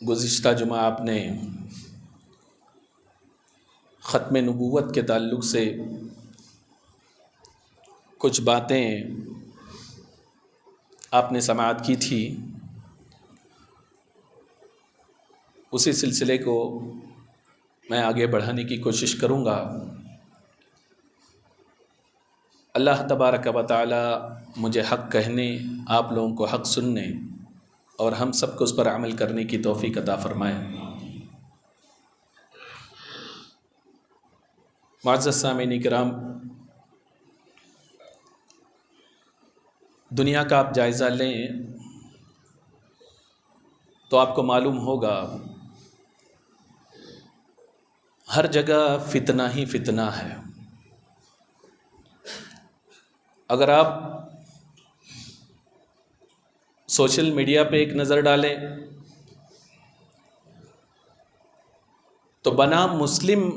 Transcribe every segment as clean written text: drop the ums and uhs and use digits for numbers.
گزشتہ جمعہ آپ نے ختم نبوت کے تعلق سے کچھ باتیں آپ نے سماعت کی تھی، اسی سلسلے کو میں آگے بڑھانے کی کوشش کروں گا۔ اللہ تبارک و تعالی مجھے حق کہنے، آپ لوگوں کو حق سننے اور ہم سب کو اس پر عمل کرنے کی توفیق عطا فرمائے۔ معزز سامعین کرام، دنیا کا آپ جائزہ لیں تو آپ کو معلوم ہوگا ہر جگہ فتنہ ہی فتنہ ہے۔ اگر آپ سوشل میڈیا پہ ایک نظر ڈالیں تو بنام مسلم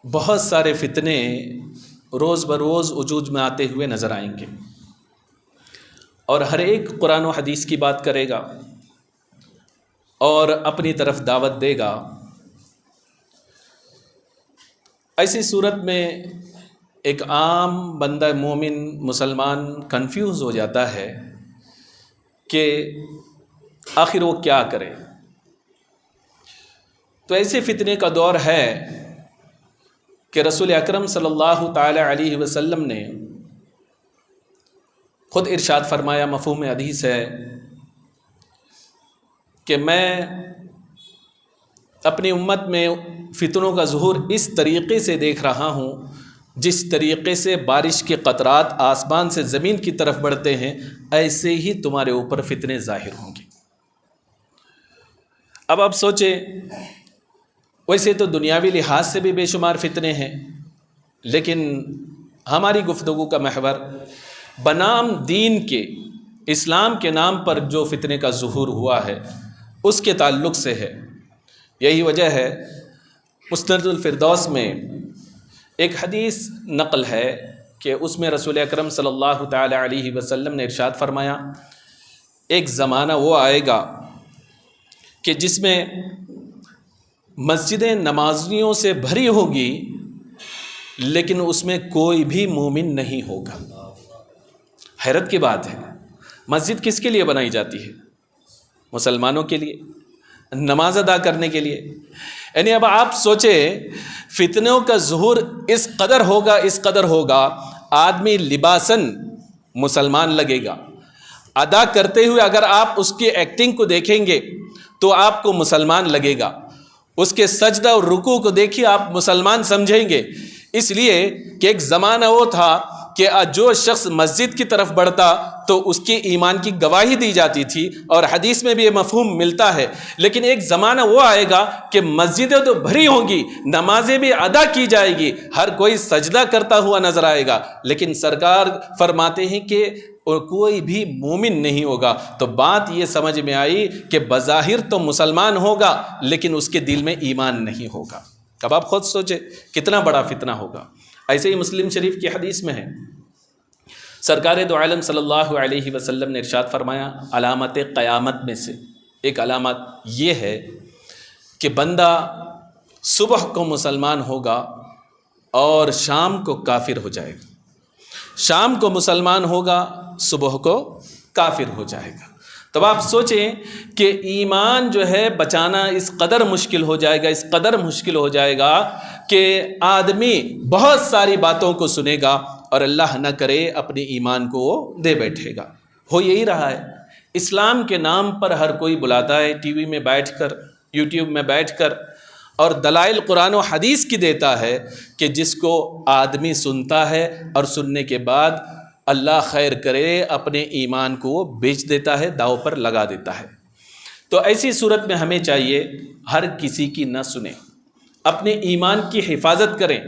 بہت سارے فتنے روز بروز وجود میں آتے ہوئے نظر آئیں گے، اور ہر ایک قرآن و حدیث کی بات کرے گا اور اپنی طرف دعوت دے گا۔ ایسی صورت میں ایک عام بندہ مومن مسلمان کنفیوز ہو جاتا ہے کہ آخر وہ کیا کرے۔ تو ایسے فتنے کا دور ہے کہ رسول اکرم صلی اللہ تعالی علیہ وسلم نے خود ارشاد فرمایا، مفہوم حدیث ہے کہ میں اپنی امت میں فتنوں کا ظہور اس طریقے سے دیکھ رہا ہوں جس طریقے سے بارش کے قطرات آسمان سے زمین کی طرف بڑھتے ہیں، ایسے ہی تمہارے اوپر فتنے ظاہر ہوں گے۔ اب آپ سوچیں، ویسے تو دنیاوی لحاظ سے بھی بے شمار فتنے ہیں، لیکن ہماری گفتگو کا محور بنام دین کے، اسلام کے نام پر جو فتنے کا ظہور ہوا ہے اس کے تعلق سے ہے۔ یہی وجہ ہے مسند الفردوس میں ایک حدیث نقل ہے کہ اس میں رسول اکرم صلی اللہ تعالی علیہ وسلم نے ارشاد فرمایا، ایک زمانہ وہ آئے گا کہ جس میں مسجدیں نمازیوں سے بھری ہوگی لیکن اس میں کوئی بھی مومن نہیں ہوگا۔ حیرت کی بات ہے، مسجد کس کے لیے بنائی جاتی ہے؟ مسلمانوں کے لیے، نماز ادا کرنے کے لیے۔ یعنی اب آپ سوچیں، فتنوں کا ظہور اس قدر ہوگا، آدمی لباسن مسلمان لگے گا، ادا کرتے ہوئے اگر آپ اس کی ایکٹنگ کو دیکھیں گے تو آپ کو مسلمان لگے گا، اس کے سجدہ اور رکوع کو دیکھیے آپ مسلمان سمجھیں گے۔ اس لیے کہ ایک زمانہ وہ تھا کہ جو شخص مسجد کی طرف بڑھتا تو اس کی ایمان کی گواہی دی جاتی تھی، اور حدیث میں بھی یہ مفہوم ملتا ہے۔ لیکن ایک زمانہ وہ آئے گا کہ مسجدیں تو بھری ہوں گی، نمازیں بھی ادا کی جائے گی، ہر کوئی سجدہ کرتا ہوا نظر آئے گا، لیکن سرکار فرماتے ہیں کہ کوئی بھی مومن نہیں ہوگا۔ تو بات یہ سمجھ میں آئی کہ بظاہر تو مسلمان ہوگا لیکن اس کے دل میں ایمان نہیں ہوگا۔ اب آپ خود سوچیں کتنا بڑا فتنہ ہوگا۔ ایسے ہی مسلم شریف کی حدیث میں ہے، سرکار دو عالم صلی اللہ علیہ وسلم نے ارشاد فرمایا، علامت قیامت میں سے ایک علامت یہ ہے کہ بندہ صبح کو مسلمان ہوگا اور شام کو کافر ہو جائے گا، شام کو مسلمان ہوگا، صبح کو کافر ہو جائے گا۔ تب آپ سوچیں کہ ایمان جو ہے بچانا اس قدر مشکل ہو جائے گا، اس قدر مشکل ہو جائے گا کہ آدمی بہت ساری باتوں کو سنے گا اور اللہ نہ کرے اپنے ایمان کو دے بیٹھے گا۔ ہو یہی رہا ہے، اسلام کے نام پر ہر کوئی بلاتا ہے، ٹی وی میں بیٹھ کر، یوٹیوب میں بیٹھ کر، اور دلائل قرآن و حدیث کی دیتا ہے کہ جس کو آدمی سنتا ہے اور سننے کے بعد اللہ خیر کرے اپنے ایمان کو وہ بیچ دیتا ہے، داؤ پر لگا دیتا ہے۔ تو ایسی صورت میں ہمیں چاہیے ہر کسی کی نہ سنیں، اپنے ایمان کی حفاظت کریں۔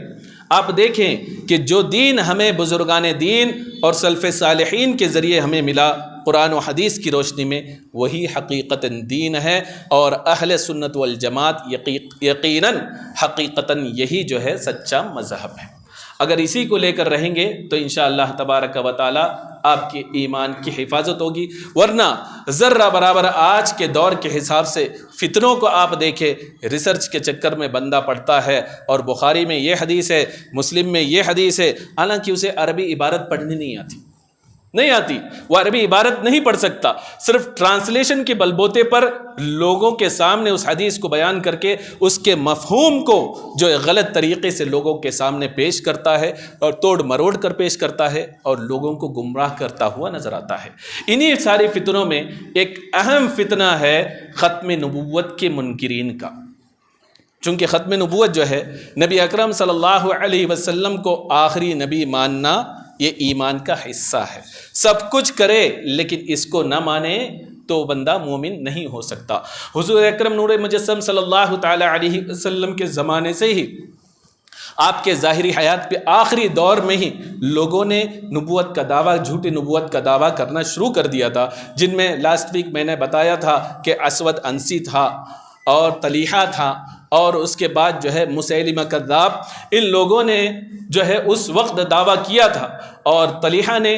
آپ دیکھیں کہ جو دین ہمیں بزرگان دین اور سلف صالحین کے ذریعے ہمیں ملا قرآن و حدیث کی روشنی میں، وہی حقیقتاً دین ہے، اور اہل سنت والجماعت یقیناً حقیقتاً یہی جو ہے سچا مذہب ہے۔ اگر اسی کو لے کر رہیں گے تو انشاءاللہ تبارک و تعالی آپ کے ایمان کی حفاظت ہوگی، ورنہ ذرہ برابر آج کے دور کے حساب سے فتنوں کو آپ دیکھیں، ریسرچ کے چکر میں بندہ پڑھتا ہے اور بخاری میں یہ حدیث ہے، مسلم میں یہ حدیث ہے، حالانکہ اسے عربی عبارت پڑھنی نہیں آتی، وہ عربی عبارت نہیں پڑھ سکتا، صرف ٹرانسلیشن کے بلبوتے پر لوگوں کے سامنے اس حدیث کو بیان کر کے اس کے مفہوم کو جو غلط طریقے سے لوگوں کے سامنے پیش کرتا ہے اور توڑ مروڑ کر پیش کرتا ہے اور لوگوں کو گمراہ کرتا ہوا نظر آتا ہے۔ انہی ساری فتنوں میں ایک اہم فتنہ ہے ختم نبوت کے منکرین کا، چونکہ ختم نبوت جو ہے نبی اکرم صلی اللہ علیہ وسلم کو آخری نبی ماننا یہ ایمان کا حصہ ہے۔ سب کچھ کرے لیکن اس کو نہ مانے تو بندہ مومن نہیں ہو سکتا۔ حضور اکرم نور مجسم صلی اللہ تعالی علیہ وسلم کے زمانے سے ہی آپ کے ظاہری حیات پہ آخری دور میں ہی لوگوں نے نبوت کا دعویٰ، جھوٹی نبوت کا دعویٰ کرنا شروع کر دیا تھا، جن میں لاسٹ ویک میں نے بتایا تھا کہ اسود عنسی تھا اور طلیحہ تھا، اور اس کے بعد جو ہے مسیلمہ کذاب۔ ان لوگوں نے جو ہے اس وقت دعویٰ کیا تھا اور طلیحہ نے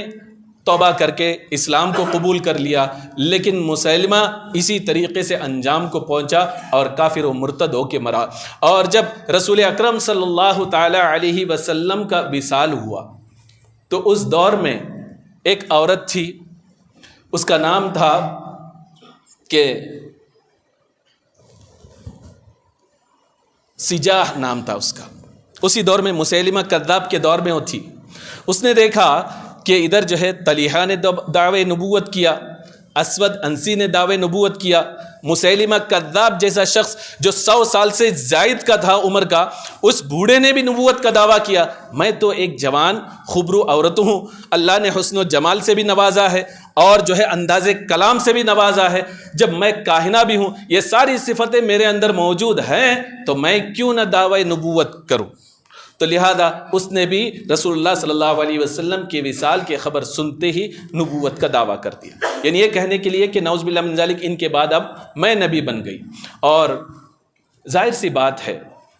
توبہ کر کے اسلام کو قبول کر لیا، لیکن مسیلمہ اسی طریقے سے انجام کو پہنچا اور کافر و مرتد ہو کے مرا۔ اور جب رسول اکرم صلی اللہ تعالی علیہ وسلم کا وصال ہوا تو اس دور میں ایک عورت تھی، اس کا نام تھا کہ سجاح نام تھا اس کا، اسی دور میں مسیلمہ کذاب کے دور میں وہ تھی۔ اس نے دیکھا کہ ادھر جو ہے طلیحہ نے دعوے نبوت کیا، اسود عنسی نے دعوے نبوت کیا، مسیلمہ کذاب جیسا شخص جو 100 سال سے زائد کا تھا عمر کا، اس بوڑھے نے بھی نبوت کا دعویٰ کیا۔ میں تو ایک جوان خوبرو عورت ہوں، اللہ نے حسن و جمال سے بھی نوازا ہے اور جو ہے انداز کلام سے بھی نوازا ہے، جب میں کاہنہ بھی ہوں، یہ ساری صفتیں میرے اندر موجود ہیں، تو میں کیوں نہ دعوی نبوت کروں؟ تو لہذا اس نے بھی رسول اللہ صلی اللہ علیہ وسلم کے وصال کی خبر سنتے ہی نبوت کا دعویٰ کر دیا، یعنی یہ کہنے کے لیے کہ نعوذ باللہ من ذالک ان کے بعد اب میں نبی بن گئی۔ اور ظاہر سی بات ہے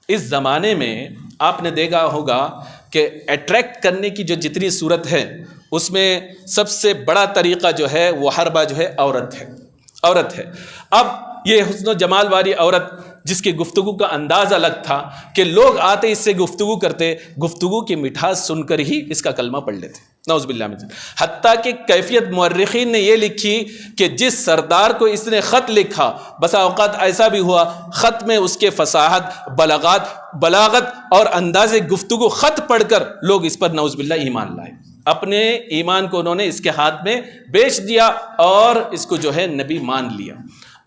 اس زمانے میں آپ نے دیکھا ہوگا کہ اٹریکٹ کرنے کی جو جتنی صورت ہے اس میں سب سے بڑا طریقہ جو ہے وہ حربہ جو ہے عورت ہے۔ اب یہ حسن و جمال والی عورت جس کی گفتگو کا انداز الگ تھا کہ لوگ آتے اس سے گفتگو کرتے، گفتگو کی مٹھاس سن کر ہی اس کا کلمہ پڑھ لیتے، نعوذ باللہ من ذالک۔ حتیٰ کہ کیفیت مورخین نے یہ لکھی کہ جس سردار کو اس نے خط لکھا، بسا اوقات ایسا بھی ہوا خط میں اس کے فصاحت، بلاغت اور انداز گفتگو خط پڑھ کر لوگ اس پر نعوذ باللہ ایمان لائے، اپنے ایمان کو انہوں نے اس کے ہاتھ میں بیچ دیا اور اس کو جو ہے نبی مان لیا۔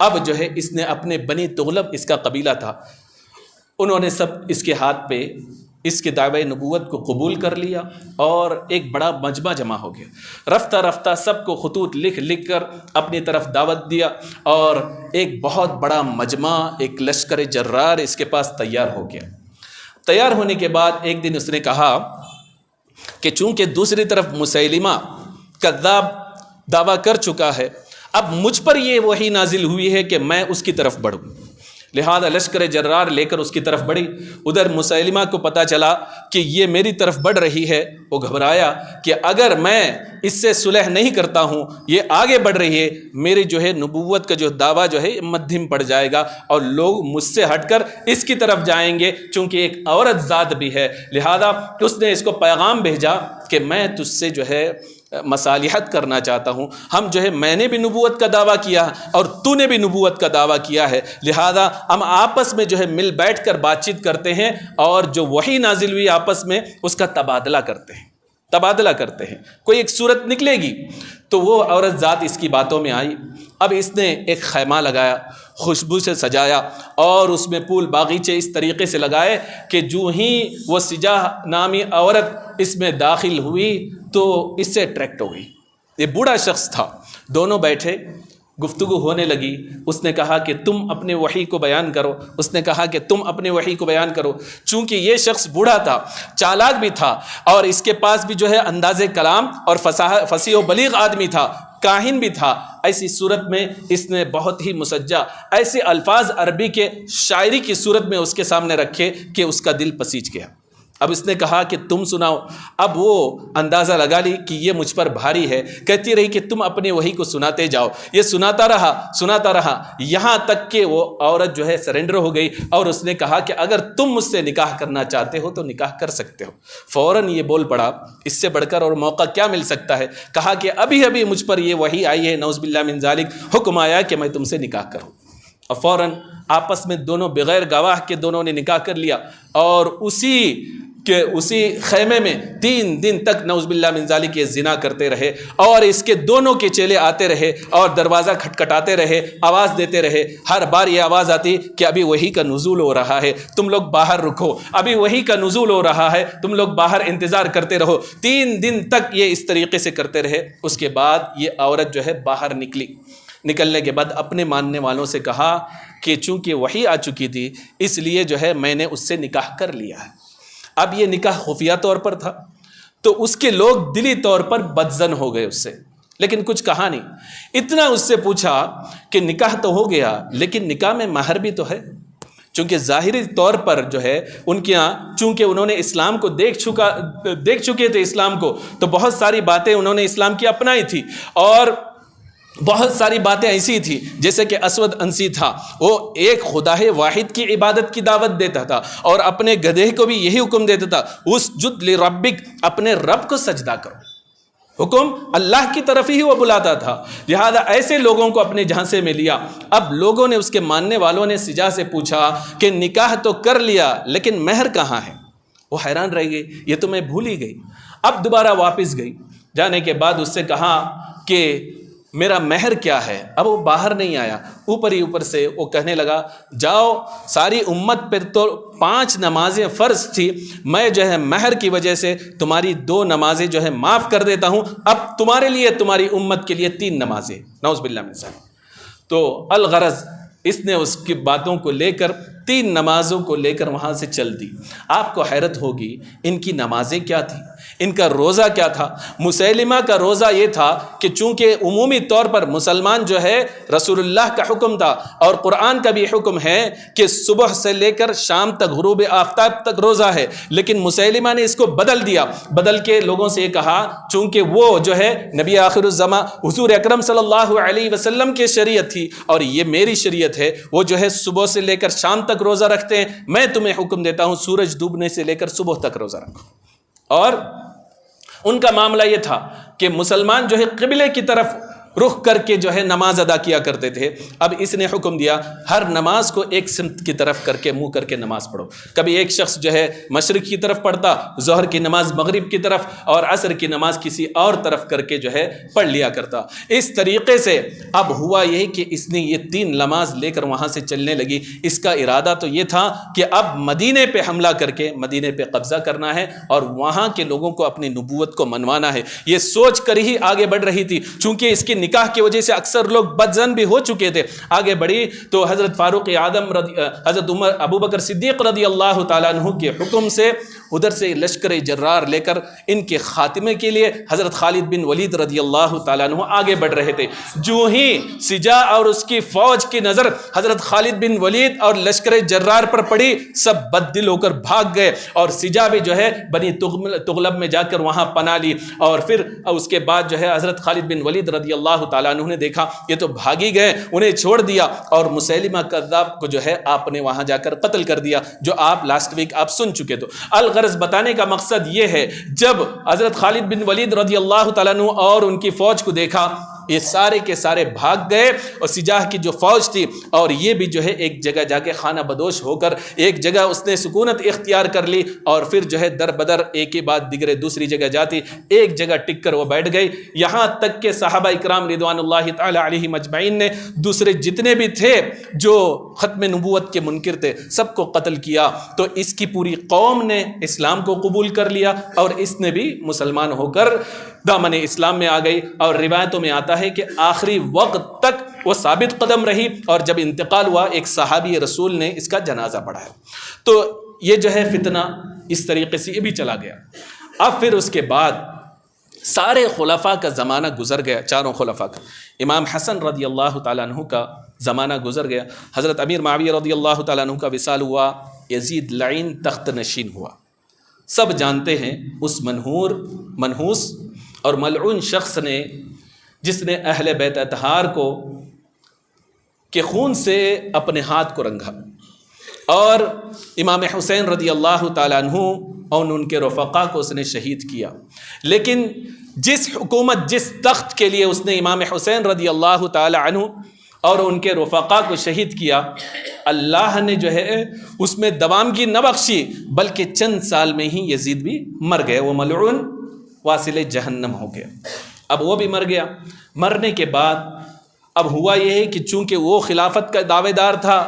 اب جو ہے اس نے اپنے بنی تغلب اس کا قبیلہ تھا، انہوں نے سب اس کے ہاتھ پہ اس کے دعوی نبوت کو قبول کر لیا اور ایک بڑا مجمع جمع ہو گیا۔ رفتہ رفتہ سب کو خطوط لکھ کر اپنی طرف دعوت دیا اور ایک بہت بڑا مجمع، ایک لشکر جرار اس کے پاس تیار ہو گیا۔ تیار ہونے کے بعد ایک دن اس نے کہا کہ چونکہ دوسری طرف مسیلمہ کذاب دعویٰ کر چکا ہے، اب مجھ پر یہ وحی نازل ہوئی ہے کہ میں اس کی طرف بڑھوں، لہذا لشکر جرار لے کر اس کی طرف بڑھی۔ ادھر مسیلمہ کو پتہ چلا کہ یہ میری طرف بڑھ رہی ہے، وہ گھبرایا کہ اگر میں اس سے صلح نہیں کرتا ہوں، یہ آگے بڑھ رہی ہے، میری جو ہے نبوت کا جو دعویٰ جو ہے مدھم پڑ جائے گا اور لوگ مجھ سے ہٹ کر اس کی طرف جائیں گے، چونکہ ایک عورت ذات بھی ہے۔ لہذا اس نے اس کو پیغام بھیجا کہ میں تجھ سے جو ہے مصالحت کرنا چاہتا ہوں، میں نے بھی نبوت کا دعویٰ کیا اور تو نے بھی نبوت کا دعویٰ کیا ہے، لہذا ہم آپس میں جو ہے مل بیٹھ کر بات چیت کرتے ہیں اور جو وحی نازل ہوئی آپس میں اس کا تبادلہ کرتے ہیں، کوئی ایک صورت نکلے گی۔ تو وہ عورت ذات اس کی باتوں میں آئی۔ اب اس نے ایک خیمہ لگایا، خوشبو سے سجایا اور اس میں پھول باغیچے اس طریقے سے لگائے کہ جو ہی وہ سجاح نامی عورت اس میں داخل ہوئی تو اس سے اٹریکٹ ہو گئی۔ یہ بوڑھا شخص تھا، دونوں بیٹھے، گفتگو ہونے لگی۔ اس نے کہا کہ تم اپنے وحی کو بیان کرو، اس نے کہا کہ تم اپنے وحی کو بیان کرو۔ چونکہ یہ شخص بوڑھا تھا، چالاک بھی تھا اور اس کے پاس بھی جو ہے انداز کلام اور فصیح و بلیغ آدمی تھا، کاہن بھی تھا، ایسی صورت میں اس نے بہت ہی مسجع ایسے الفاظ عربی کے شاعری کی صورت میں اس کے سامنے رکھے کہ اس کا دل پسیج گیا۔ اب اس نے کہا کہ تم سناؤ. اب وہ اندازہ لگا لی کہ یہ مجھ پر بھاری ہے. کہتی رہی کہ تم اپنے وحی کو سناتے جاؤ. یہ سناتا رہا یہاں تک کہ وہ عورت جو ہے سرنڈر ہو گئی اور اس نے کہا کہ اگر تم مجھ سے نکاح کرنا چاہتے ہو تو نکاح کر سکتے ہو. فوراً یہ بول پڑا, اس سے بڑھ کر اور موقع کیا مل سکتا ہے. کہا کہ ابھی مجھ پر یہ وحی آئی ہے, نعوذ باللہ من ذالک, حکم آیا کہ میں تم سے نکاح کروں. اور فوراً آپس میں دونوں بغیر گواہ کے دونوں نے نکاح کر لیا. اور اسی خیمے میں 3 دن تک نعوذ باللہ من ذالک یہ زنا کرتے رہے. اور اس کے دونوں کے چیلے آتے رہے اور دروازہ کھٹکھٹاتے رہے, آواز دیتے رہے. ہر بار یہ آواز آتی کہ ابھی وحی کا نزول ہو رہا ہے, تم لوگ باہر رکو, ابھی وحی کا نزول ہو رہا ہے, تم لوگ باہر انتظار کرتے رہو. 3 دن تک یہ اس طریقے سے کرتے رہے. اس کے بعد یہ عورت جو ہے باہر نکلی. نکلنے کے بعد اپنے ماننے والوں سے کہا کہ چونکہ وحی آ چکی تھی اس لیے جو ہے میں نے اس سے نکاح کر لیا ہے. اب یہ نکاح خفیہ طور پر تھا تو اس کے لوگ دلی طور پر بدظن ہو گئے اس سے, لیکن کچھ کہا نہیں. اتنا اس سے پوچھا کہ نکاح تو ہو گیا لیکن نکاح میں مہر بھی تو ہے. چونکہ ظاہری طور پر جو ہے ان کے یہاں چونکہ انہوں نے اسلام کو دیکھ چکے تھے اسلام کو, تو بہت ساری باتیں انہوں نے اسلام کی اپنائی تھی. اور بہت ساری باتیں ایسی تھی جیسے کہ اسود انسی تھا, وہ ایک خدا واحد کی عبادت کی دعوت دیتا تھا اور اپنے گدھے کو بھی یہی حکم دیتا تھا, اسجد لربک, اپنے رب کو سجدہ کرو. حکم اللہ کی طرف ہی وہ بلاتا تھا. لہذا ایسے لوگوں کو اپنے جھانسے میں لیا. اب لوگوں نے, اس کے ماننے والوں نے سجا سے پوچھا کہ نکاح تو کر لیا لیکن مہر کہاں ہے. وہ حیران رہ گئی, یہ تو میں بھول ہی گئی. اب دوبارہ واپس گئی. جانے کے بعد اس سے کہا کہ میرا مہر کیا ہے. اب وہ باہر نہیں آیا. اوپر سے وہ کہنے لگا جاؤ, ساری امت پر تو 5 نمازیں فرض تھی, میں جو ہے مہر کی وجہ سے تمہاری 2 نمازیں جو ہے معاف کر دیتا ہوں. اب تمہارے لیے, تمہاری امت کے لیے 3 نمازیں. نعوذ باللہ من ذالک. تو الغرض اس نے اس کی باتوں کو لے کر 3 نمازوں کو لے کر وہاں سے چل دی. آپ کو حیرت ہوگی ان کی نمازیں کیا تھیں, ان کا روزہ کیا تھا. مسیلمہ کا روزہ یہ تھا کہ چونکہ عمومی طور پر مسلمان جو ہے رسول اللہ کا حکم تھا اور قرآن کا بھی حکم ہے کہ صبح سے لے کر شام تک, غروب آفتاب تک روزہ ہے, لیکن مسیلمہ نے اس کو بدل دیا. بدل کے لوگوں سے یہ کہا چونکہ وہ جو ہے نبی آخر الزماں حضور اکرم صلی اللہ علیہ وسلم کی شریعت تھی اور یہ میری شریعت ہے, وہ جو ہے صبح سے لے کر شام تک روزہ رکھتے ہیں, میں تمہیں حکم دیتا ہوں سورج ڈوبنے سے لے کر صبح تک روزہ رکھو. اور ان کا معاملہ یہ تھا کہ مسلمان جو ہے قبلے کی طرف رخ کر کے جو ہے نماز ادا کیا کرتے تھے. اب اس نے حکم دیا ہر نماز کو ایک سمت کی طرف کر کے منہ کر کے نماز پڑھو. کبھی ایک شخص جو ہے مشرق کی طرف پڑھتا, ظہر کی نماز مغرب کی طرف اور عصر کی نماز کسی اور طرف کر کے جو ہے پڑھ لیا کرتا. اس طریقے سے اب ہوا یہی کہ اس نے یہ 3 نماز لے کر وہاں سے چلنے لگی. اس کا ارادہ تو یہ تھا کہ اب مدینے پہ حملہ کر کے مدینے پہ قبضہ کرنا ہے اور وہاں کے لوگوں کو اپنی نبوت کو منوانا ہے. یہ سوچ کر ہی آگے بڑھ رہی تھی. چونکہ اس کی نکاح کی وجہ سے اکثر لوگ بدظن بھی ہو چکے تھے. آگے بڑھی تو حضرت فاروق اعظم حضرت ابو بکر صدیق رضی اللہ تعالیٰ عنہ کے حکم سے ادھر سے لشکر جرار لے کر ان کے خاتمے کے لیے حضرت خالد بن ولید رضی اللہ تعالیٰ عنہ آگے بڑھ رہے تھے. جو ہی سجا اور اس کی فوج کی نظر حضرت خالد بن ولید اور لشکر جرار پر پڑی, سب بد دل ہو کر بھاگ گئے اور سجا بھی جو ہے بنی تغلب میں جا کر وہاں پناہ لی. اور پھر اس کے بعد جو ہے حضرت خالد بن ولید رضی اللہ تعالیٰ عنہ نے دیکھا یہ تو بھاگی گئے, انہیں چھوڑ دیا اور مسیلمہ کذاب کو جو ہے آپ نے وہاں جا کر قتل کر دیا, جو آپ لاسٹ ویک آپ سن چکے. تو الغرض بتانے کا مقصد یہ ہے جب حضرت خالد بن ولید رضی اللہ تعالیٰ عنہ اور ان کی فوج کو دیکھا یہ سارے کے سارے بھاگ گئے اور سجاہ کی جو فوج تھی اور یہ بھی جو ہے ایک جگہ جا کے خانہ بدوش ہو کر ایک جگہ اس نے سکونت اختیار کر لی اور پھر جو ہے در بدر ایک کے بعد دیگرے دوسری جگہ جاتی, ایک جگہ ٹک کر وہ بیٹھ گئی. یہاں تک کہ صحابہ اکرام رضوان اللہ تعالی علیہم اجمعین نے دوسرے جتنے بھی تھے جو ختم نبوت کے منکر تھے سب کو قتل کیا. تو اس کی پوری قوم نے اسلام کو قبول کر لیا اور اس نے بھی مسلمان ہو کر دامن اسلام میں آ گئی. اور روایتوں میں آتا ہے کہ آخری وقت تک وہ ثابت قدم رہی اور جب انتقال ہوا ایک صحابی رسول نے اس کا جنازہ پڑھایا. تو یہ جو ہے فتنہ اس طریقے سے یہ بھی چلا گیا. اب پھر اس کے بعد سارے خلفاء کا زمانہ گزر گیا, 4 خلفاء کا. امام حسن رضی اللہ تعالیٰ عنہ کا زمانہ گزر گیا. حضرت امیر معاویہ رضی اللہ تعالیٰ عنہ کا وصال ہوا. یزید لعین تخت نشین ہوا. سب جانتے ہیں اس منحوس اور ملعون شخص نے جس نے اہل بیت اطہار کو کے خون سے اپنے ہاتھ کو رنگا اور امام حسین رضی اللہ تعالیٰ عنہ اور ان کے رفقا کو اس نے شہید کیا. لیکن جس حکومت جس تخت کے لیے اس نے امام حسین رضی اللہ تعالیٰ عنہ اور ان کے رفقا کو شہید کیا، اللہ نے جو ہے اس میں دوامگی نہ بخشی، بلکہ چند سال میں ہی یزید بھی مر گئے. وہ ملعون واصل جہنم ہو گیا. اب وہ بھی مر گیا. مرنے کے بعد اب ہوا یہ ہے کہ چونکہ وہ خلافت کا دعوے دار تھا،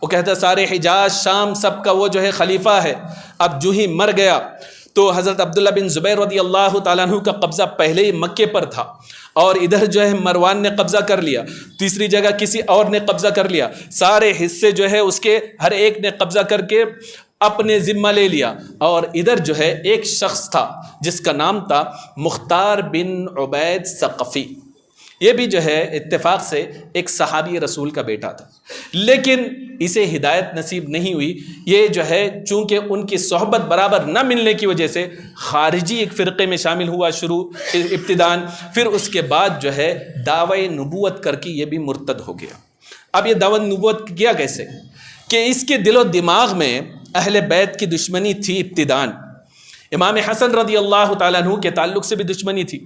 وہ کہتا سارے حجاز شام سب کا وہ جو ہے خلیفہ ہے. اب جو ہی مر گیا تو حضرت عبداللہ بن زبیر رضی اللہ تعالیٰ عنہ کا قبضہ پہلے ہی مکے پر تھا، اور ادھر جو ہے مروان نے قبضہ کر لیا، تیسری جگہ کسی اور نے قبضہ کر لیا، سارے حصے جو ہے اس کے ہر ایک نے قبضہ کر کے اپنے ذمہ لے لیا. اور ادھر جو ہے ایک شخص تھا جس کا نام تھا مختار بن عبید ثقفی. یہ بھی جو ہے اتفاق سے ایک صحابی رسول کا بیٹا تھا، لیکن اسے ہدایت نصیب نہیں ہوئی. یہ جو ہے چونکہ ان کی صحبت برابر نہ ملنے کی وجہ سے خارجی ایک فرقے میں شامل ہوا ابتداً، پھر اس کے بعد جو ہے دعوی نبوت کر کے یہ بھی مرتد ہو گیا. اب یہ دعوی نبوت کیا کیسے کہ اس کے دل و دماغ میں اہل بیت کی دشمنی تھی. ابتداً امام حسن رضی اللہ تعالیٰ عنہ کے تعلق سے بھی دشمنی تھی.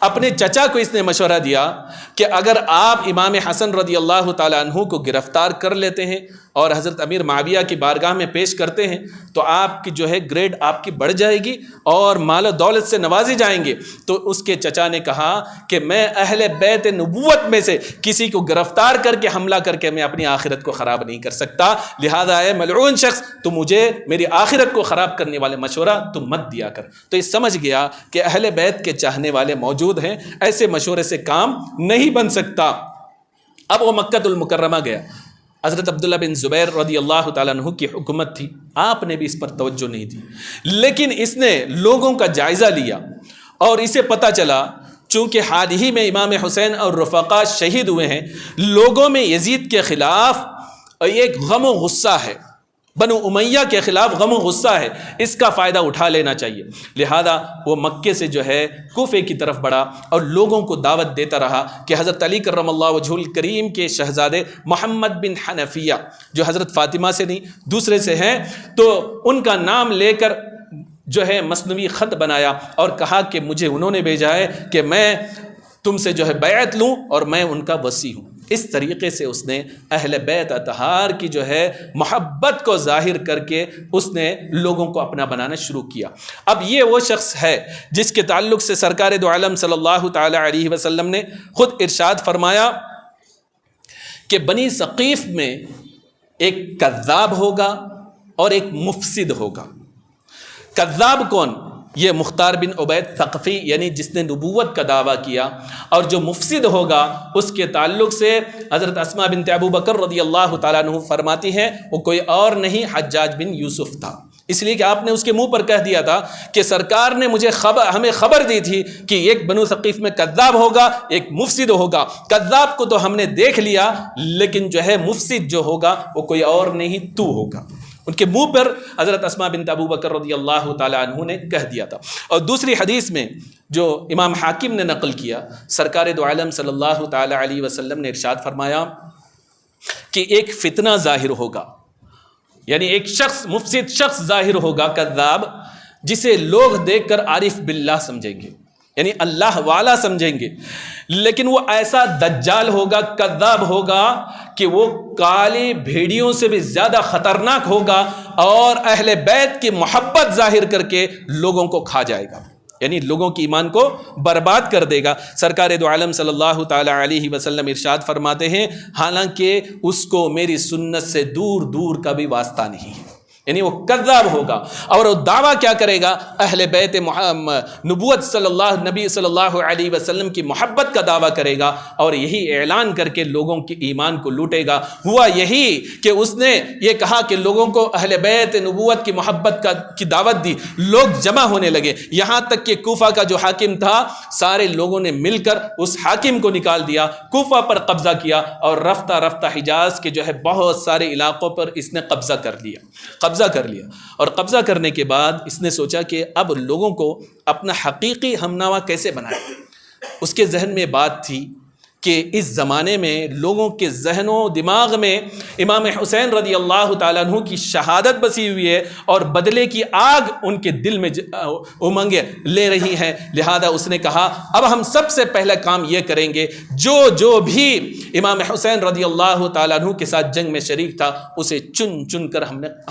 اپنے چچا کو اس نے مشورہ دیا کہ اگر آپ امام حسن رضی اللہ تعالیٰ عنہ کو گرفتار کر لیتے ہیں اور حضرت امیر معاویہ کی بارگاہ میں پیش کرتے ہیں تو آپ کی جو ہے گریڈ آپ کی بڑھ جائے گی اور مال و دولت سے نوازے جائیں گے. تو اس کے چچا نے کہا کہ میں اہل بیت نبوت میں سے کسی کو گرفتار کر کے حملہ کر کے میں اپنی آخرت کو خراب نہیں کر سکتا، لہذا اے ملعون شخص تو مجھے میری آخرت کو خراب کرنے والے مشورہ تم مت دیا کر. تو یہ سمجھ گیا کہ اہل بیت کے چاہنے والے موجود ہیں، ایسے مشورے سے کام نہیں بن سکتا. اب وہ مکہ المکرمہ گیا. حضرت عبداللہ بن زبیر رضی اللہ تعالیٰ عنہ کی حکومت تھی، آپ نے بھی اس پر توجہ نہیں دی، لیکن اس نے لوگوں کا جائزہ لیا اور اسے پتہ چلا چونکہ حال ہی میں امام حسین اور رفقا شہید ہوئے ہیں، لوگوں میں یزید کے خلاف ایک غم و غصہ ہے، بنو امیہ کے خلاف غم و غصہ ہے، اس کا فائدہ اٹھا لینا چاہیے. لہذا وہ مکے سے جو ہے کوفے کی طرف بڑھا اور لوگوں کو دعوت دیتا رہا کہ حضرت علی کرم اللہ وجہہ الکریم کے شہزادے محمد بن حنفیہ جو حضرت فاطمہ سے نہیں دوسرے سے ہیں، تو ان کا نام لے کر جو ہے مثنوی خط بنایا اور کہا کہ مجھے انہوں نے بھیجا ہے کہ میں تم سے جو ہے بیعت لوں اور میں ان کا وصی ہوں. اس طریقے سے اس نے اہل بیت اطہار کی جو ہے محبت کو ظاہر کر کے اس نے لوگوں کو اپنا بنانا شروع کیا. اب یہ وہ شخص ہے جس کے تعلق سے سرکار دو عالم صلی اللہ تعالی علیہ وسلم نے خود ارشاد فرمایا کہ بنی ثقیف میں ایک کذاب ہوگا اور ایک مفسد ہوگا. کذاب کون؟ یہ مختار بن عبید ثقفی یعنی جس نے نبوت کا دعویٰ کیا. اور جو مفسد ہوگا اس کے تعلق سے حضرت اسماء بنت ابو بکر رضی اللہ تعالیٰ عنہ فرماتی ہیں وہ کوئی اور نہیں حجاج بن یوسف تھا، اس لیے کہ آپ نے اس کے منہ پر کہہ دیا تھا کہ سرکار نے ہمیں خبر دی تھی کہ ایک بنو ثقیف میں کذاب ہوگا ایک مفسد ہوگا. کذاب کو تو ہم نے دیکھ لیا لیکن جو ہے مفسد جو ہوگا وہ کوئی اور نہیں تو ہوگا. ان کے منہ پر حضرت اسماء بنت ابو بکر رضی اللہ تعالیٰ عنہ نے کہہ دیا تھا. اور دوسری حدیث میں جو امام حاکم نے نقل کیا، سرکار دو عالم صلی اللہ تعالیٰ علیہ وسلم نے ارشاد فرمایا کہ ایک فتنہ ظاہر ہوگا، یعنی ایک شخص مفسد شخص ظاہر ہوگا کذاب، جسے لوگ دیکھ کر عارف باللہ سمجھیں گے یعنی اللہ والا سمجھیں گے، لیکن وہ ایسا دجال ہوگا کذاب ہوگا کہ وہ کالی بھیڑیوں سے بھی زیادہ خطرناک ہوگا اور اہل بیت کی محبت ظاہر کر کے لوگوں کو کھا جائے گا، یعنی لوگوں کی ایمان کو برباد کر دے گا. سرکار دو عالم صلی اللہ تعالی علیہ وسلم ارشاد فرماتے ہیں حالانکہ اس کو میری سنت سے دور دور کا بھی واسطہ نہیں ہے، یعنی وہ کذاب ہوگا اور وہ دعویٰ کیا کرے گا؟ اہل بیت نبوت نبی صلی اللہ علیہ وسلم کی محبت کا دعویٰ کرے گا اور یہی اعلان کر کے لوگوں کی ایمان کو لوٹے گا. ہوا یہی کہ اس نے یہ کہا کہ لوگوں کو اہل بیت نبوت کی محبت کی دعوت دی، لوگ جمع ہونے لگے، یہاں تک کہ کوفہ کا جو حاکم تھا سارے لوگوں نے مل کر اس حاکم کو نکال دیا، کوفہ پر قبضہ کیا اور رفتہ رفتہ حجاز کے جو ہے بہت سارے علاقوں پر اس نے قبضہ کر لیا. قبضہ قبضہ کر لیا، اور قبضہ کرنے کے بعد اس نے سوچا کہ اب لوگوں کو اپنا حقیقی ہمنوا کیسے بنائے۔ اس کے ذہن میں بات تھی کہ اس زمانے میں لوگوں کے ذہن و دماغ میں امام حسین رضی اللہ تعالیٰ عنہ کی شہادت بسی ہوئی ہے، اور بدلے کی آگ ان کے دل میں امنگیں لے رہی ہیں۔ لہذا اس نے کہا اب ہم سب سے پہلا کام یہ کریں گے، جو بھی امام حسین رضی اللہ تعالیٰ عنہ کے ساتھ جنگ میں شریک تھا اسے چن چن کر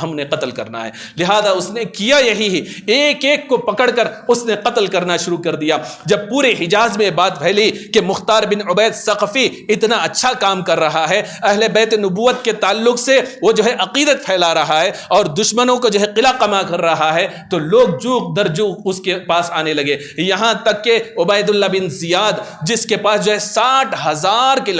ہم نے قتل کرنا ہے۔ لہذا اس نے کیا یہی ہی، ایک ایک کو پکڑ کر اس نے قتل کرنا شروع کر دیا۔ جب پورے حجاز میں بات پھیلی کہ مختار بن عبید ثقفی اتنا اچھا کام کر رہا ہے، اہل بیت نبوت کے تعلق سے وہ جو ہے عقیدت پھیلا رہا ہے اور دشمنوں کو جو ہے قلع قما کر رہا ہے، تو لوگ جوق در جوق اس کے پاس آنے لگے، یہاں تک کہ عبید اللہ بن زیاد جس کے پاس جو ہے 60,000 کے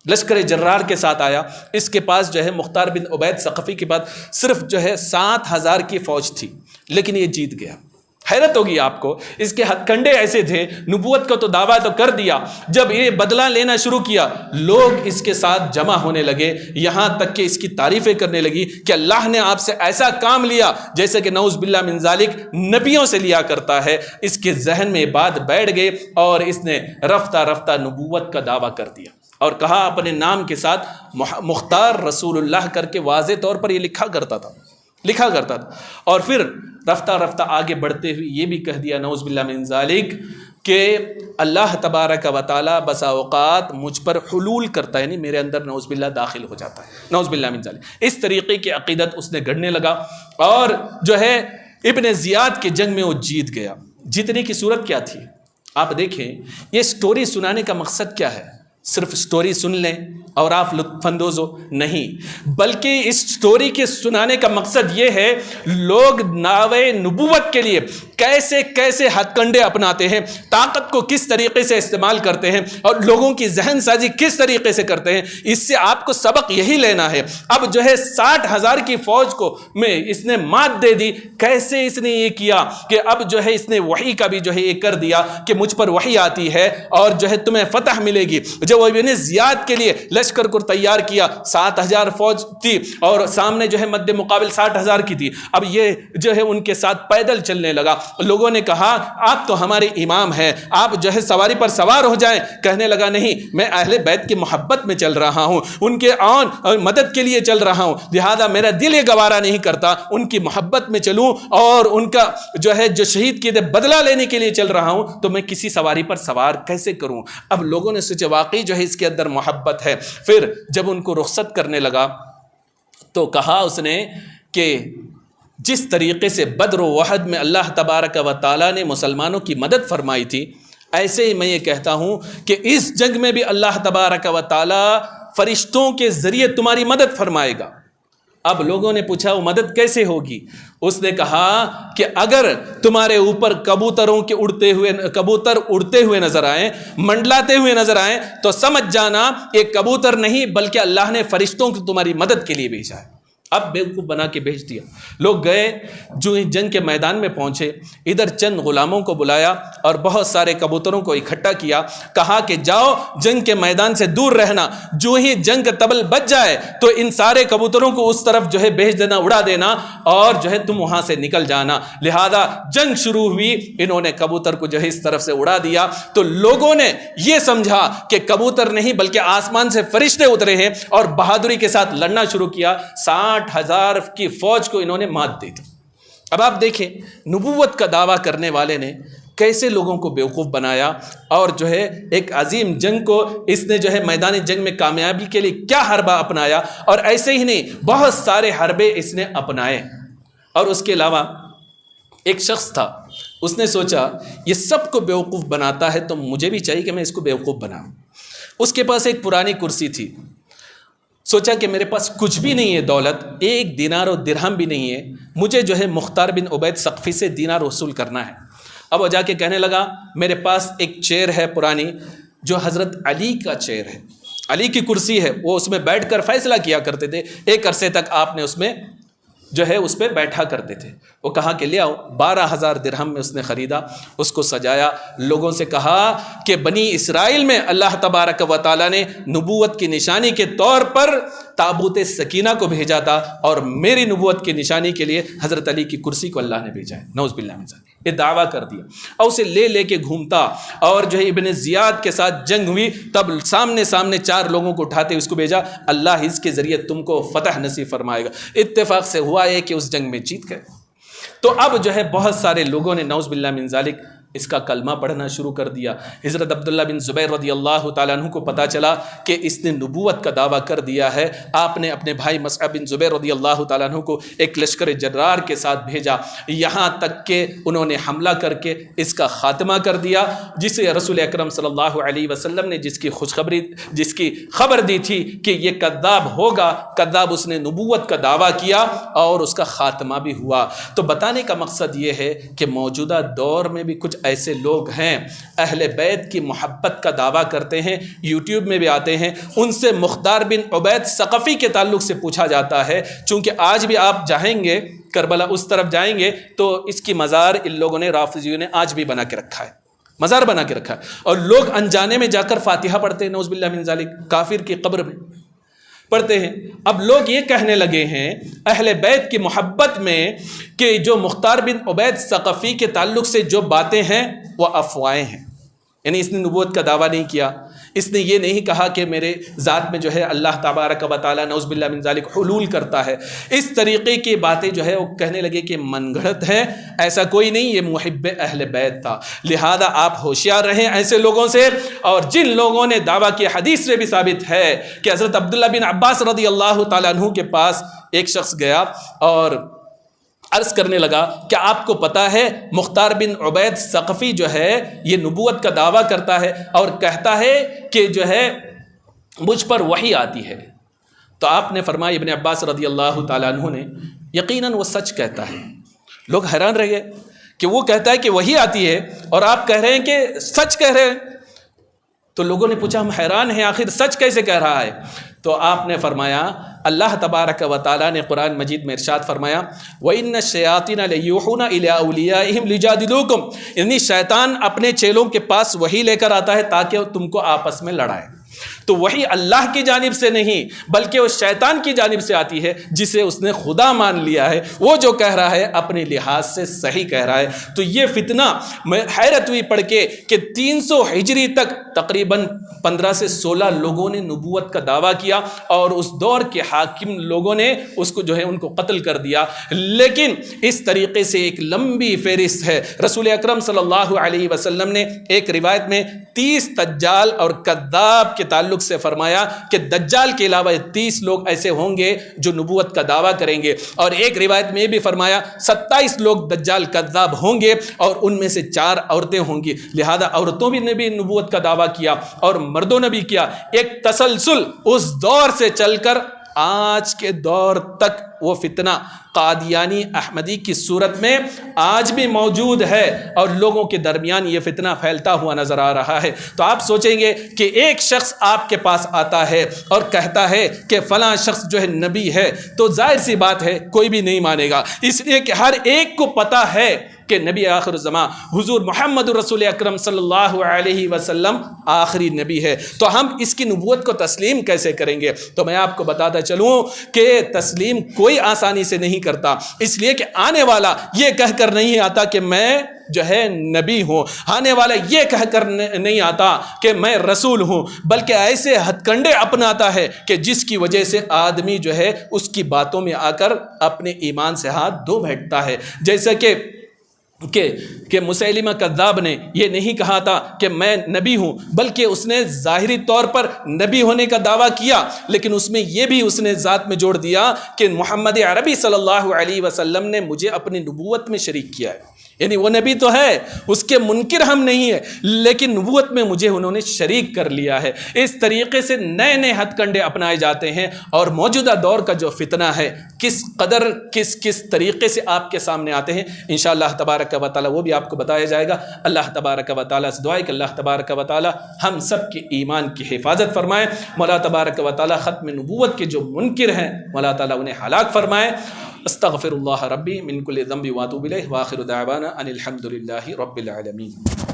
لشکر جرار کے ساتھ آیا، اس کے پاس جو ہے مختار بن عبید ثقفی کے پاس صرف جو ہے 7,000 کی فوج تھی، لیکن یہ جیت گیا۔ حیرت ہوگی آپ کو، اس کے ہتھ کنڈے ایسے تھے، نبوت کا تو دعویٰ تو کر دیا، جب یہ بدلہ لینا شروع کیا لوگ اس کے ساتھ جمع ہونے لگے، یہاں تک کہ اس کی تعریفیں کرنے لگی کہ اللہ نے آپ سے ایسا کام لیا جیسے کہ نعوذ باللہ من ذالک نبیوں سے لیا کرتا ہے۔ اس کے ذہن میں بات بیٹھ گئی اور اس نے رفتہ رفتہ نبوت کا دعویٰ کر دیا اور کہا اپنے نام کے ساتھ مختار رسول اللہ کر کے واضح طور پر یہ لکھا کرتا تھا، اور پھر رفتہ رفتہ آگے بڑھتے ہوئے یہ بھی کہہ دیا نعوذ باللہ من ذالک کہ اللہ تبارک و تعالی بسا اوقات مجھ پر حلول کرتا ہے، یعنی میرے اندر نعوذ باللہ داخل ہو جاتا ہے، نعوذ باللہ من ذالک۔ اس طریقے کی عقیدت اس نے گڑھنے لگا اور جو ہے ابن زیاد کے جنگ میں وہ جیت گیا۔ جیتنے کی صورت کیا تھی آپ دیکھیں، یہ سٹوری سنانے کا مقصد کیا ہے؟ صرف سٹوری سن لیں اور آپ لطف اندوز ہو؟ نہیں، بلکہ اس سٹوری کے سنانے کا مقصد یہ ہے لوگ ناوے نبوت کے لیے کیسے کیسے ہتھ کنڈے اپناتے ہیں، طاقت کو کس طریقے سے استعمال کرتے ہیں اور لوگوں کی ذہن سازی کس طریقے سے کرتے ہیں۔ اس سے آپ کو سبق یہی لینا ہے۔ اب جو ہے 60,000 کی فوج کو میں اس نے مات دے دی۔ کیسے اس نے یہ کیا کہ اب جو ہے اس نے وحی کا بھی جو ہے یہ کر دیا کہ مجھ پر وحی آتی ہے اور جو ہے تمہیں فتح ملے گی۔ جب وہ ابن زیاد کے لیے لشکر کو تیار کیا، 7,000 فوج تھی اور سامنے جو ہے مد مقابل 60,000 کی تھی، اب یہ جو ہے ان کے ساتھ پیدل چلنے لگا۔ لوگوں نے کہا آپ تو ہمارے امام ہیں، آپ جو ہے سواری پر سوار ہو جائیں۔ کہنے لگا نہیں، میں اہل بیت کی محبت میں چل رہا ہوں، ان کے عون اور مدد کے لیے چل رہا ہوں، لہذا میرا دل یہ گوارا نہیں کرتا ان کی محبت میں چلوں اور ان کا جو ہے جو شہید کیے تھے بدلہ لینے کے لیے چل رہا ہوں، تو میں کسی سواری پر سوار کیسے کروں؟ اب لوگوں نے سوچا واقعی جو ہے اس کے اندر محبت ہے۔ پھر جب ان کو رخصت کرنے لگا تو کہا اس نے کہ جس طریقے سے بدر و احد میں اللہ تبارک و تعالیٰ نے مسلمانوں کی مدد فرمائی تھی، ایسے ہی میں یہ کہتا ہوں کہ اس جنگ میں بھی اللہ تبارک و تعالیٰ فرشتوں کے ذریعے تمہاری مدد فرمائے گا۔ اب لوگوں نے پوچھا وہ مدد کیسے ہوگی؟ اس نے کہا کہ اگر تمہارے اوپر کبوتر اڑتے ہوئے نظر آئیں، منڈلاتے ہوئے نظر آئیں، تو سمجھ جانا یہ کبوتر نہیں بلکہ اللہ نے فرشتوں کو تمہاری مدد کے لیے بھیجا ہے۔ اب بیوقوف بنا کے بھیج دیا۔ لوگ گئے، جو ہی جنگ کے میدان میں پہنچے، ادھر چند غلاموں کو بلایا اور بہت سارے کبوتروں کو اکٹھا کیا، کہا کہ جاؤ جنگ کے میدان سے دور رہنا، جو ہی جنگ کا طبل بج جائے تو ان سارے کبوتروں کو اس طرف جو ہے بھیج دینا، اڑا دینا اور جو ہے تم وہاں سے نکل جانا۔ لہذا جنگ شروع ہوئی، انہوں نے کبوتر کو جو ہے اس طرف سے اڑا دیا، تو لوگوں نے یہ سمجھا کہ کبوتر نہیں بلکہ آسمان سے فرشتے اترے ہیں اور بہادری کے ساتھ لڑنا شروع کیا۔ 60,000 کی فوج کو انہوں نے مات دی تھی۔ اب آپ دیکھیں نبوت کا دعویٰ کرنے والے نے کیسے لوگوں کو بیوقوف بنایا اور جو ہے ایک عظیم جنگ کو اس نے جو ہے میدانی جنگ میں کامیابی کے لیے کیا حربہ اپنایا، اور ایسے ہی نہیں بہت سارے حربے اس نے اپنائے۔ اور اس کے علاوہ ایک شخص تھا، اس نے سوچا یہ سب کو بیوقوف بناتا ہے تو مجھے بھی چاہیے کہ میں اس کو بیوقوف بناؤں۔ اس کے پاس ایک پرانی کرسی تھی، سوچا کہ میرے پاس کچھ بھی نہیں ہے دولت، 1 دینار و درہم بھی نہیں ہے، مجھے جو ہے مختار بن عبید ثقفی سے دینار وصول کرنا ہے۔ اب وہ جا کے کہنے لگا میرے پاس ایک چیئر ہے پرانی جو حضرت علی کا چیئر ہے، علی کی کرسی ہے، وہ اس میں بیٹھ کر فیصلہ کیا کرتے تھے، ایک عرصے تک آپ نے اس میں جو ہے اس پہ بیٹھا کرتے تھے۔ وہ کہا کہ لے آؤ، 12,000 درہم میں اس نے خریدا، اس کو سجایا، لوگوں سے کہا کہ بنی اسرائیل میں اللہ تبارک و تعالیٰ نے نبوت کی نشانی کے طور پر تابوت سکینہ کو بھیجا تھا، اور میری نبوت کی نشانی کے لیے حضرت علی کی کرسی کو اللہ نے بھیجا ہے، نعوذ باللہ من ذالک، یہ دعویٰ کر دیا، اور اسے لے کے گھومتا، اور جو ہے ابن زیاد کے ساتھ جنگ ہوئی تب سامنے 4 لوگوں کو اٹھاتے اس کو بھیجا، اللہ اس کے ذریعے تم کو فتح نصیب فرمائے گا۔ اتفاق سے ہوا ہے کہ اس جنگ میں جیت گئے۔ تو اب جو ہے بہت سارے لوگوں نے نعوذ باللہ من ذالک اس کا کلمہ پڑھنا شروع کر دیا۔ حضرت عبداللہ بن زبیر رضی اللہ تعالیٰ عنہ کو پتہ چلا کہ اس نے نبوت کا دعویٰ کر دیا ہے، آپ نے اپنے بھائی مصعب بن زبیر رضی اللہ تعالیٰ عنہ کو ایک لشکر جرار کے ساتھ بھیجا، یہاں تک کہ انہوں نے حملہ کر کے اس کا خاتمہ کر دیا، جسے رسول اکرم صلی اللہ علیہ وسلم نے جس کی خبر دی تھی کہ یہ کذاب ہوگا، کذاب، اس نے نبوت کا دعویٰ کیا اور اس کا خاتمہ بھی ہوا۔ تو بتانے کا مقصد یہ ہے کہ موجودہ دور میں بھی کچھ ایسے لوگ ہیں اہل بیت کی محبت کا دعویٰ کرتے ہیں، یوٹیوب میں بھی آتے ہیں، ان سے مختار بن عبید ثقفی کے تعلق سے پوچھا جاتا ہے، چونکہ آج بھی آپ جائیں گے کربلا اس طرف جائیں گے تو اس کی مزار ان لوگوں نے، رافضیوں نے آج بھی بنا کے رکھا ہے، مزار بنا کے رکھا ہے، اور لوگ انجانے میں جا کر فاتحہ پڑھتے ہیں، نعوذ باللہ من ذالک، کافر کی قبر میں پڑھتے ہیں۔ اب لوگ یہ کہنے لگے ہیں اہل بیت کی محبت میں کہ جو مختار بن عبید ثقفی کے تعلق سے جو باتیں ہیں وہ افواہیں ہیں، یعنی اس نے نبوت کا دعویٰ نہیں کیا، اس نے یہ نہیں کہا کہ میرے ذات میں جو ہے اللہ تبارک و تعالیٰ نعوذ باللہ من ذالک حلول کرتا ہے، اس طریقے کی باتیں جو ہے وہ کہنے لگے کہ من گھڑت ہے، ایسا کوئی نہیں، یہ محب اہل بیت تھا۔ لہذا آپ ہوشیار رہیں ایسے لوگوں سے، اور جن لوگوں نے دعویٰ کیا، حدیث سے بھی ثابت ہے کہ حضرت عبداللہ بن عباس رضی اللہ تعالیٰ عنہ کے پاس ایک شخص گیا اور عرض کرنے لگا کہ آپ کو پتہ ہے مختار بن عبید ثقفی جو ہے یہ نبوت کا دعویٰ کرتا ہے اور کہتا ہے کہ جو ہے مجھ پر وحی آتی ہے۔ تو آپ نے فرمایا، ابن عباس رضی اللہ تعالیٰ عنہ نے، یقیناً وہ سچ کہتا ہے۔ لوگ حیران رہ گئے کہ وہ کہتا ہے کہ وحی آتی ہے اور آپ کہہ رہے ہیں کہ سچ کہہ رہے ہیں۔ تو لوگوں نے پوچھا ہم حیران ہیں، آخر سچ کیسے کہہ رہا ہے؟ تو آپ نے فرمایا، اللہ تبارک و تعالیٰ نے قرآن مجید میں ارشاد فرمایا، وَإِنَّ الشَّيَاطِينَ لَيُوحُونَ إِلَىٰ أَوْلِيَائِهِمْ لِيُجَادِلُوكُمْ، یعنی شیطان اپنے چیلوں کے پاس وحی لے کر آتا ہے تاکہ وہ تم کو آپس میں لڑائے۔ تو وحی اللہ کی جانب سے نہیں بلکہ وہ شیطان کی جانب سے آتی ہے، جسے اس نے خدا مان لیا ہے، وہ جو کہہ رہا ہے اپنے لحاظ سے صحیح کہہ رہا ہے۔ تو یہ فتنہ، میں حیرت ہوئی پڑھ کے کہ 300 ہجری تک تقریباً 15 سے 16 لوگوں نے نبوت کا دعویٰ کیا، اور اس دور کے حاکم لوگوں نے اس کو جو ہے ان کو قتل کر دیا۔ لیکن اس طریقے سے ایک لمبی فہرست ہے۔ رسول اکرم صلی اللہ علیہ وسلم نے ایک روایت میں 30 دجال اور کذاب کے تعلق سے فرمایا کہ دجال کے علاوہ 30 لوگ ایسے ہوں گے جو نبوت کا دعویٰ کریں گے، اور ایک روایت میں بھی فرمایا 27 لوگ دجال کذاب ہوں گے اور ان میں سے 4 عورتیں ہوں گی۔ لہذا عورتوں نے بھی نبوت کا دعویٰ کیا اور مردوں نے بھی کیا۔ ایک تسلسل اس دور سے چل کر آج کے دور تک وہ فتنہ قادیانی احمدی کی صورت میں آج بھی موجود ہے، اور لوگوں کے درمیان یہ فتنہ پھیلتا ہوا نظر آ رہا ہے۔ تو آپ سوچیں گے کہ ایک شخص آپ کے پاس آتا ہے اور کہتا ہے کہ فلاں شخص جو ہے نبی ہے، تو ظاہر سی بات ہے کوئی بھی نہیں مانے گا، اس لیے کہ ہر ایک کو پتہ ہے کہ نبی آخر الزمان حضور محمد رسول اکرم صلی اللہ علیہ وسلم آخری نبی ہے۔ تو ہم اس کی نبوت کو تسلیم کیسے کریں گے؟ تو میں آپ کو بتاتا چلوں کہ تسلیم کوئی آسانی سے نہیں کرتا، اس لیے کہ آنے والا یہ کہہ کر نہیں آتا کہ میں جو ہے نبی ہوں، آنے والا یہ کہہ کر نہیں آتا کہ میں رسول ہوں، بلکہ ایسے ہتھ کنڈے اپناتا ہے کہ جس کی وجہ سے آدمی جو ہے اس کی باتوں میں آ کر اپنے ایمان سے ہاتھ دھو بیٹھتا ہے۔ جیسا کہ مسیلمہ کذاب نے یہ نہیں کہا تھا کہ میں نبی ہوں، بلکہ اس نے ظاہری طور پر نبی ہونے کا دعویٰ کیا، لیکن اس میں یہ بھی اس نے ذات میں جوڑ دیا کہ محمد عربی صلی اللہ علیہ وسلم نے مجھے اپنی نبوت میں شریک کیا ہے، یعنی وہ نبی تو ہے، اس کے منکر ہم نہیں ہیں، لیکن نبوت میں مجھے انہوں نے شریک کر لیا ہے۔ اس طریقے سے نئے نئے ہتھ کنڈے اپنائے جاتے ہیں، اور موجودہ دور کا جو فتنہ ہے کس قدر کس طریقے سے آپ کے سامنے آتے ہیں، انشاءاللہ تبارک و تعالیٰ وہ بھی آپ کو بتایا جائے گا۔ اللہ تبارک و تعالیٰ سے دعا ہے کہ اللہ تبارک و تعالیٰ ہم سب کے ایمان کی حفاظت فرمائے، مولا تبارک و تعالیٰ ختم نبوت کے جو منکر ہیں مولا تعالیٰ انہیں ہلاک فرمائے۔ استغفر اللہ ربی من کل ذنب واتوب الیہ، وآخر دعوانا ان الحمد للہ رب العالمین۔